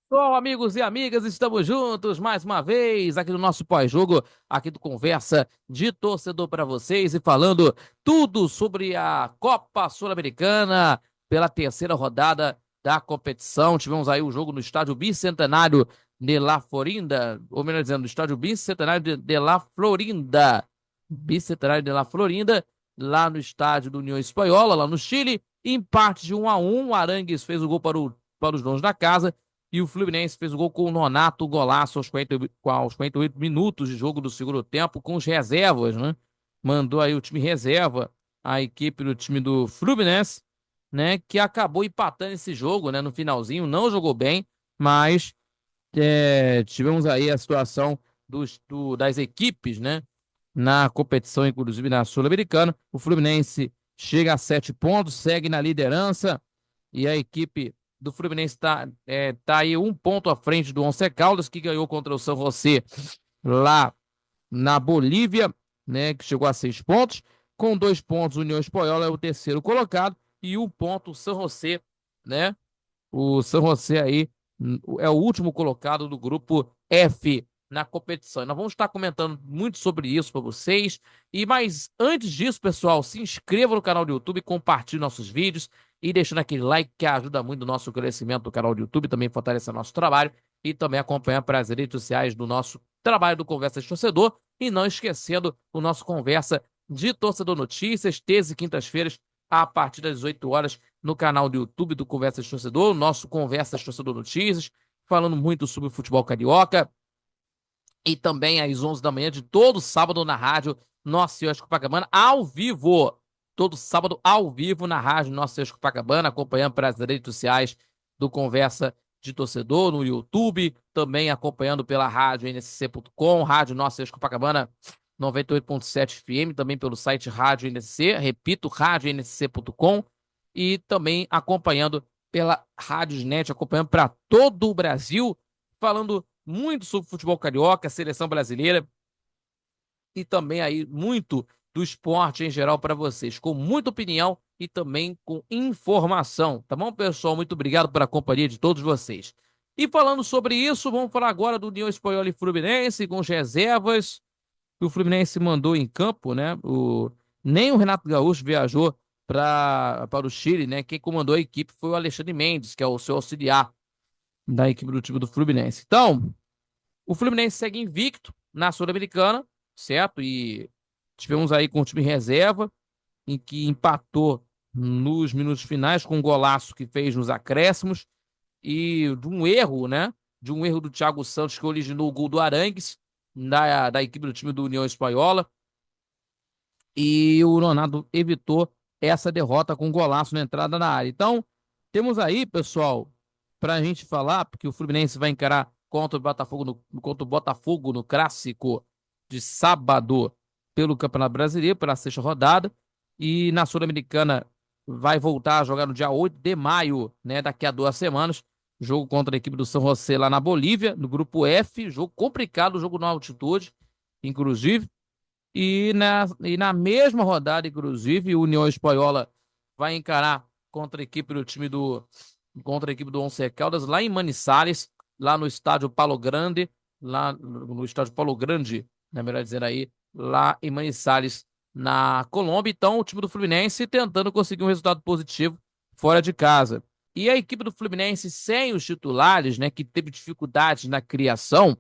Bom, amigos e amigas, estamos juntos mais uma vez aqui no nosso pós-jogo, aqui do Conversa de Torcedor para vocês e falando tudo sobre a Copa Sul-Americana pela terceira rodada da competição. Tivemos aí o jogo no estádio Bicentenário de La Florinda, ou melhor dizendo, no estádio Bicentenário de La Florinda, Bicentenário de La Florinda, lá no estádio do União Espanhola, lá no Chile, empate de 1-1. O Arangues fez o gol para os donos da casa. E o Fluminense fez o gol com o Nonato, golaço aos 48 minutos de jogo do segundo tempo, com os reservas, né? Mandou aí o time reserva, a equipe do time do Fluminense, né? Que acabou empatando esse jogo, né? No finalzinho, não jogou bem, mas tivemos aí a situação das equipes, né? Na competição, inclusive na Sul-Americana. O Fluminense chega a 7 pontos, segue na liderança, e a equipe do Fluminense tá aí 1 ponto à frente do Once Caldas, que ganhou contra o São José lá na Bolívia, né? Que chegou a 6 pontos. Com 2 pontos, o União Espanhola é o terceiro colocado, e 1 ponto o São José, né? O São José aí é o último colocado do grupo F na competição. E nós vamos estar comentando muito sobre isso para vocês. Mas antes disso, pessoal, se inscreva no canal do YouTube, compartilhe nossos vídeos e deixando aquele like que ajuda muito no nosso crescimento do canal do YouTube, também fortalece nosso trabalho e também acompanhar pelas redes sociais do nosso trabalho do Conversa de Torcedor. E não esquecendo o nosso Conversa de Torcedor Notícias, terça e quintas-feiras, a partir das 18 horas, no canal do YouTube do Conversa de Torcedor, nosso Conversa de Torcedor Notícias, falando muito sobre o futebol carioca, e também às 11 da manhã de todo sábado na rádio Nossa Senhora de Copacabana, ao vivo. Todo sábado ao vivo na rádio Nossa Senhora de Copacabana, acompanhando pelas redes sociais do Conversa de Torcedor, no YouTube, também acompanhando pela rádio nsc.com, rádio Nossa Senhora de Copacabana 98.7 FM, também pelo site Rádio NSC, repito, rádio nsc.com, e também acompanhando pela Rádiosnet, acompanhando para todo o Brasil, falando muito sobre futebol carioca, seleção brasileira e também aí muito do esporte em geral para vocês, com muita opinião e também com informação, tá bom, pessoal? Muito obrigado pela companhia de todos vocês. E falando sobre isso, vamos falar agora do União Espanhola e Fluminense, com as reservas que o Fluminense mandou em campo, né? Nem o Renato Gaúcho viajou para o Chile, né? Quem comandou a equipe foi o Alexandre Mendes, que é o seu auxiliar da equipe do time do Fluminense. Então, o Fluminense segue invicto na Sul-Americana, certo? E tivemos aí com o time reserva, em que empatou nos minutos finais com um golaço que fez nos acréscimos e de um erro, né? De um erro do Thiago Santos que originou o gol do Arangues, da equipe do time do União Espanhola. E o Ronaldo evitou essa derrota com um golaço na entrada na área. Então, temos aí, pessoal, para a gente falar, porque o Fluminense vai encarar contra o Botafogo no clássico de sábado pelo Campeonato Brasileiro, pela sexta rodada, e na Sul-Americana vai voltar a jogar no dia 8 de maio, né, daqui a 2 semanas, jogo contra a equipe do São José lá na Bolívia, no grupo F, jogo complicado, jogo na altitude, inclusive. E na mesma rodada, inclusive, o União Espanhola vai encarar contra a equipe do Once Caldas lá em Manizales, lá no estádio Palo Grande, lá no estádio Palo Grande, né, melhor dizendo aí, lá em Manizales, na Colômbia. Então, o time do Fluminense tentando conseguir um resultado positivo fora de casa. E a equipe do Fluminense sem os titulares, né, que teve dificuldades na criação,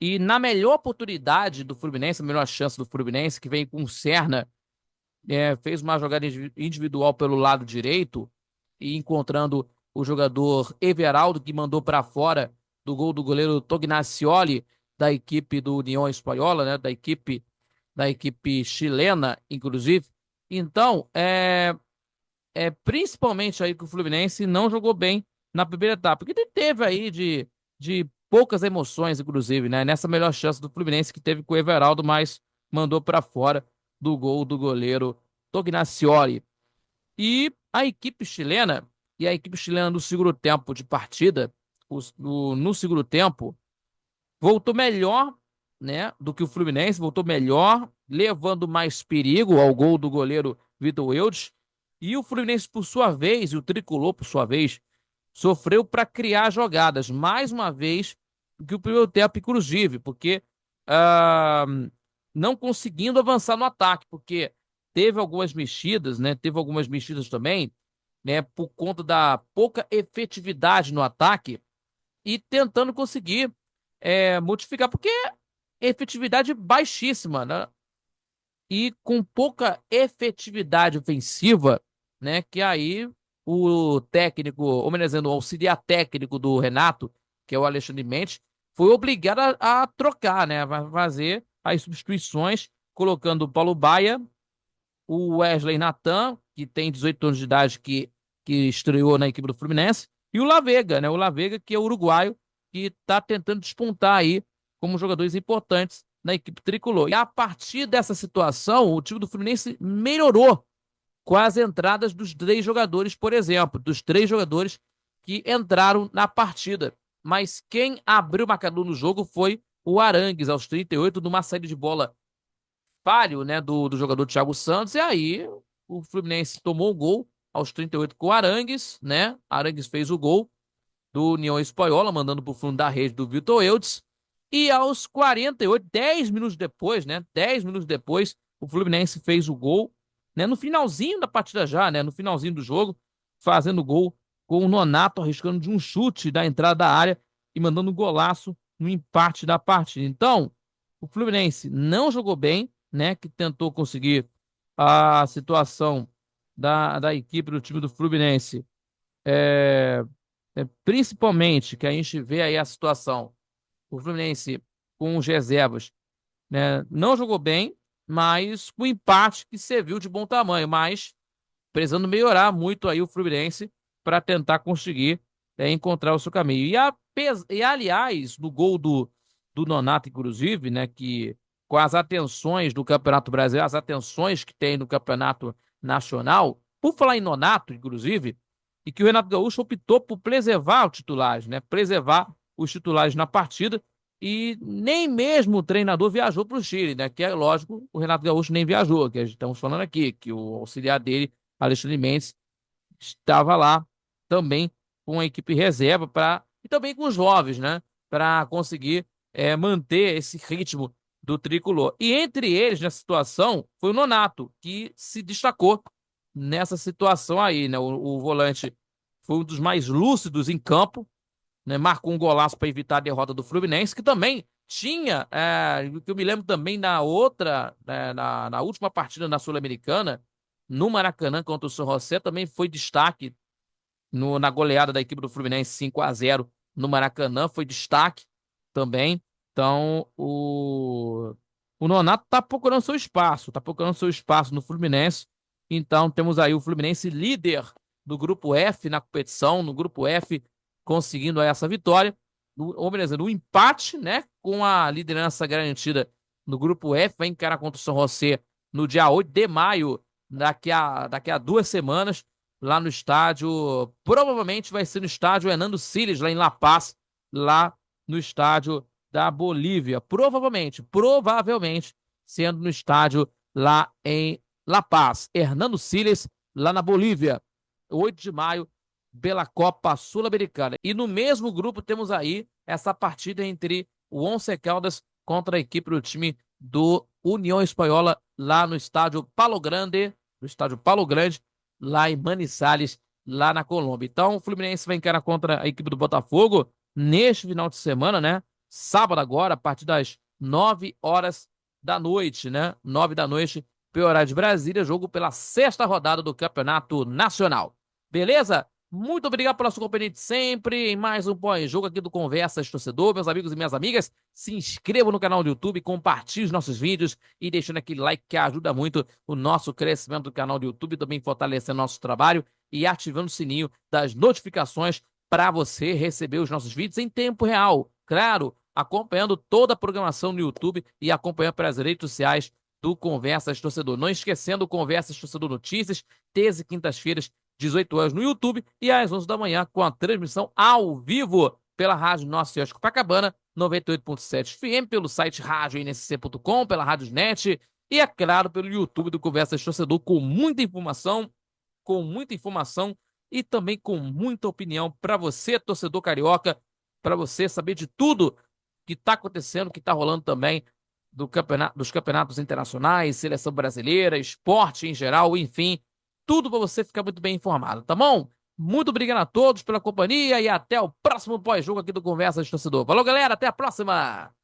e na melhor oportunidade do Fluminense, a melhor chance do Fluminense, que vem com o Serna, fez uma jogada individual pelo lado direito e encontrando o jogador Everaldo, que mandou para fora do gol do goleiro Tognaccioli, da equipe do União Espanhola, né, da equipe chilena, inclusive. Então, principalmente aí que o Fluminense não jogou bem na primeira etapa, porque teve aí de poucas emoções, inclusive, né? Nessa melhor chance do Fluminense que teve com o Everaldo, mas mandou para fora do gol do goleiro Tognaccioli. E a equipe chilena no segundo tempo de partida, no segundo tempo, voltou melhor, né, do que o Fluminense, voltou melhor, levando mais perigo ao gol do goleiro Vitor Welch. E o Fluminense, por sua vez, e o Tricolor, por sua vez, sofreu para criar jogadas, mais uma vez, que o primeiro tempo, inclusive, porque ah, não conseguindo avançar no ataque, porque teve algumas mexidas, né? Teve algumas mexidas também, né? Por conta da pouca efetividade no ataque e tentando conseguir modificar, porque efetividade baixíssima, né? E com pouca efetividade ofensiva, né? Que aí o técnico, ou melhor dizendo, o auxiliar técnico do Renato, que é o Alexandre Mendes, foi obrigado a trocar, né? A fazer as substituições, colocando o Paulo Baia, o Wesley Natan, que tem 18 anos de idade, que estreou na equipe do Fluminense, e o Lavega, né? O Lavega, que é uruguaio, que está tentando despontar aí como jogadores importantes na equipe tricolor. E a partir dessa situação, o time do Fluminense melhorou com as entradas dos três jogadores, por exemplo, dos três jogadores que entraram na partida. Mas quem abriu o marcador no jogo foi o Arangues, aos 38, numa saída de bola falho, né, do jogador Thiago Santos, e aí o Fluminense tomou o gol aos 38 com o Arangues, né? Arangues fez o gol do União Espanhola, mandando pro fundo da rede do Vitor Eudes. E aos 48, 10 minutos depois, né? 10 minutos depois, o Fluminense fez o gol, né? No finalzinho da partida já, né? No finalzinho do jogo, fazendo gol com o Nonato arriscando de um chute da entrada da área e mandando um golaço no empate da partida. Então, o Fluminense não jogou bem, né? Que tentou conseguir a situação da equipe do time do Fluminense. É, principalmente que a gente vê aí a situação, o Fluminense com os reservas, né, não jogou bem, mas com empate que serviu de bom tamanho, mas precisando melhorar muito aí o Fluminense para tentar conseguir encontrar o seu caminho. Aliás, no gol do Nonato, inclusive, né, que com as atenções do Campeonato Brasileiro, as atenções que tem no Campeonato Nacional, por falar em Nonato, inclusive, e que o Renato Gaúcho optou por preservar os titulares, né, preservar os titulares na partida, e nem mesmo o treinador viajou para o Chile, né? Que é lógico, o Renato Gaúcho nem viajou, que a gente estamos falando aqui, que o auxiliar dele, Alexandre Mendes, estava lá também com a equipe reserva para e também com os jovens, né? Para conseguir manter esse ritmo do tricolor. E entre eles, nessa situação, foi o Nonato, que se destacou nessa situação aí, né? O volante foi um dos mais lúcidos em campo, né? Marcou um golaço para evitar a derrota do Fluminense, que também tinha, que eu me lembro também na outra, na última partida na Sul-Americana, no Maracanã contra o São José, também foi destaque na goleada da equipe do Fluminense 5-0 no Maracanã, foi destaque também. Então, o Nonato tá procurando seu espaço no Fluminense. Então, temos aí o Fluminense líder do grupo F na competição, no grupo F, conseguindo essa vitória. Ou beleza, no empate, né? Com a liderança garantida no grupo F, vai encarar contra o São José no dia 8 de maio, daqui a 2 semanas, lá no estádio. Provavelmente vai ser no estádio Hernando Siles, lá em La Paz, lá no estádio da Bolívia. Provavelmente, sendo no estádio lá em La Paz. Hernando Siles, lá na Bolívia. 8 de maio, pela Copa Sul-Americana. E no mesmo grupo temos aí essa partida entre o Once Caldas contra a equipe do time do União Espanhola lá no estádio Palo Grande, lá em Manizales, lá na Colômbia. Então, o Fluminense vai encarar contra a equipe do Botafogo neste final de semana, né? Sábado agora, a partir das 9 horas da noite, né? 9 da noite, pelo horário de Brasília, jogo pela sexta rodada do Campeonato Nacional. Beleza? Muito obrigado pela sua companhia de sempre em mais um pós-jogo aqui do Conversas Torcedor. Meus amigos e minhas amigas, se inscrevam no canal do YouTube, compartilhem os nossos vídeos e deixando aquele like que ajuda muito o nosso crescimento do canal do YouTube, também fortalecendo nosso trabalho e ativando o sininho das notificações para você receber os nossos vídeos em tempo real. Claro, acompanhando toda a programação no YouTube e acompanhando pelas redes sociais do Conversas Torcedor. Não esquecendo o Conversas Torcedor Notícias, terça e quintas-feiras, 18 horas no YouTube e às 11 da manhã com a transmissão ao vivo pela Rádio Nossa Senhora de Copacabana, 98.7 FM, pelo site radioNSC.com, pela Rádiosnet e, é claro, pelo YouTube do Conversas Torcedor, com muita informação e também com muita opinião para você, torcedor carioca, para você saber de tudo que está acontecendo, que está rolando também dos campeonatos internacionais, seleção brasileira, esporte em geral, enfim, tudo para você ficar muito bem informado, tá bom? Muito obrigado a todos pela companhia e até o próximo pós-jogo aqui do Conversa de Torcedor. Falou, galera, até a próxima!